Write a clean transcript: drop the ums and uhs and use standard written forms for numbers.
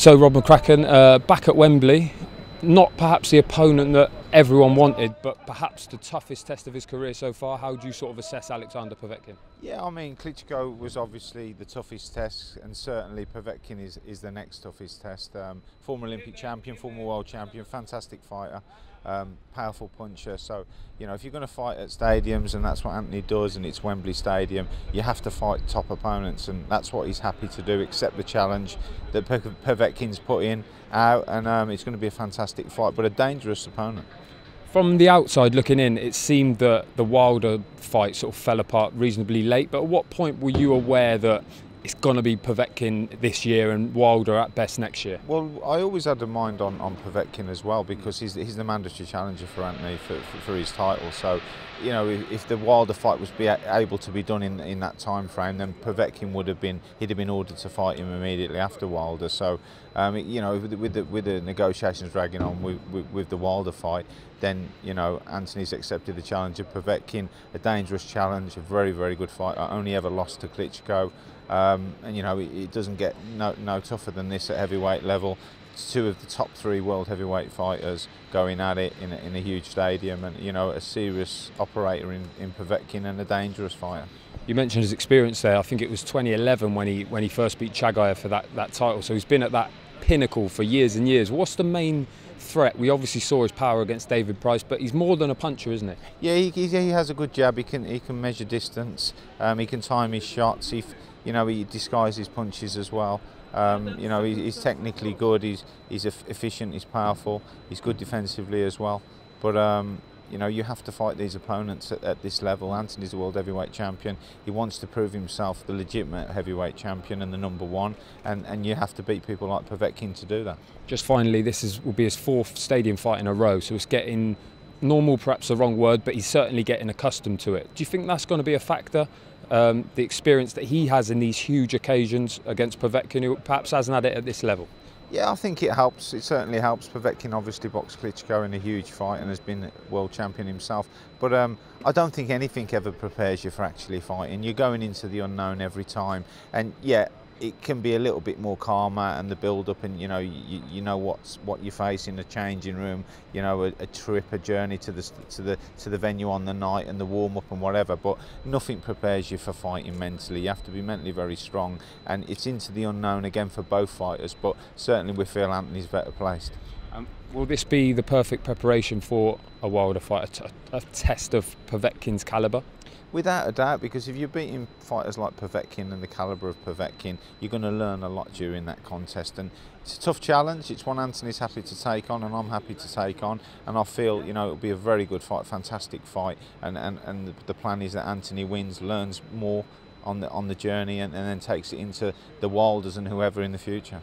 So Rob Mccracken, back at Wembley, not perhaps the opponent that everyone wanted, but perhaps the toughest test of his career so far. How do you sort of assess Alexander Povetkin? Yeah, I mean, Klitschko was obviously the toughest test, and certainly Povetkin is the next toughest test. Former Olympic champion, former world champion, fantastic fighter, powerful puncher. So, you know, if you're going to fight at stadiums, and that's what Anthony does, and it's Wembley Stadium, you have to fight top opponents, and that's what he's happy to do, accept the challenge that Povetkin's put in out, and it's going to be a fantastic fight, but a dangerous opponent. From the outside looking in, it seemed that the Wilder fight sort of fell apart reasonably late, but at what point were you aware that it's going to be Povetkin this year and Wilder at best next year? Well, I always had a mind on Povetkin as well, because he's the mandatory challenger for Anthony for his title. So, you know, if the Wilder fight was able to be done in that time frame, then Povetkin he'd have been ordered to fight him immediately after Wilder. So, you know, with the negotiations dragging on with the Wilder fight, then, you know, Anthony's accepted the challenge of Povetkin, a dangerous challenge, a very, very good fight. I only ever lost to Klitschko. And you know, it doesn't get no tougher than this at heavyweight level. It's two of the top 3 world heavyweight fighters going at it in a huge stadium, and you know, a serious operator in Povetkin and a dangerous fighter. You mentioned his experience there. I think it was 2011 when he first beat Chagayev for that title. So he's been at that pinnacle for years and years. What's the main threat? We obviously saw his power against David Price, but he's more than a puncher, isn't he? Yeah, he has a good jab. He can measure distance. He can time his shots. You know, he disguises his punches as well. You know, he's technically good. He's efficient. He's powerful. He's good defensively as well. But you know, you have to fight these opponents at this level. Anthony's the world heavyweight champion. He wants to prove himself the legitimate heavyweight champion and the #1. And you have to beat people like Povetkin to do that. Just finally, will be his 4th stadium fight in a row. So it's getting normal, perhaps the wrong word, but he's certainly getting accustomed to it. Do you think that's going to be a factor? The experience that he has in these huge occasions against Povetkin, who perhaps hasn't had it at this level? Yeah, I think it helps. It certainly helps. Povetkin obviously boxed Klitschko in a huge fight and has been world champion himself. But I don't think anything ever prepares you for actually fighting. You're going into the unknown every time, and yeah, it can be a little bit more calmer, and the build-up, and you know what you face in the changing room. You know, a trip, a journey to the venue on the night, and the warm-up and whatever. But nothing prepares you for fighting mentally. You have to be mentally very strong, and it's into the unknown again for both fighters. But certainly we feel Anthony's better placed. Will this be the perfect preparation for a Wilder fight, a test of Povetkin's calibre? Without a doubt, because if you're beating fighters like Povetkin and the calibre of Povetkin, you're going to learn a lot during that contest. And it's a tough challenge. It's one Anthony's happy to take on, and I'm happy to take on. And I feel, you know, it'll be a very good fight, fantastic fight. And the plan is that Anthony wins, learns more on the journey, and then takes it into the Wilders and whoever in the future.